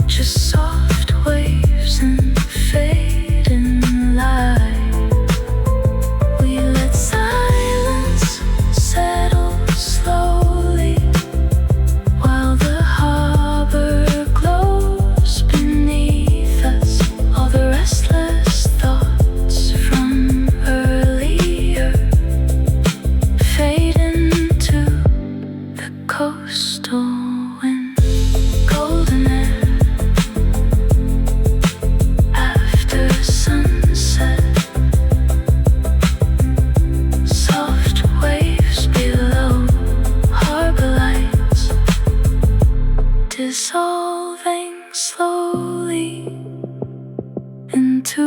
just soft waves and fading light. We let silence settle slowly while the harbor glows beneath us. All the restless thoughts from earlier fade into the coastal wind. Golden air after sunset, soft waves below, harbor lights dissolving slowly into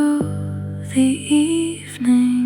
the evening.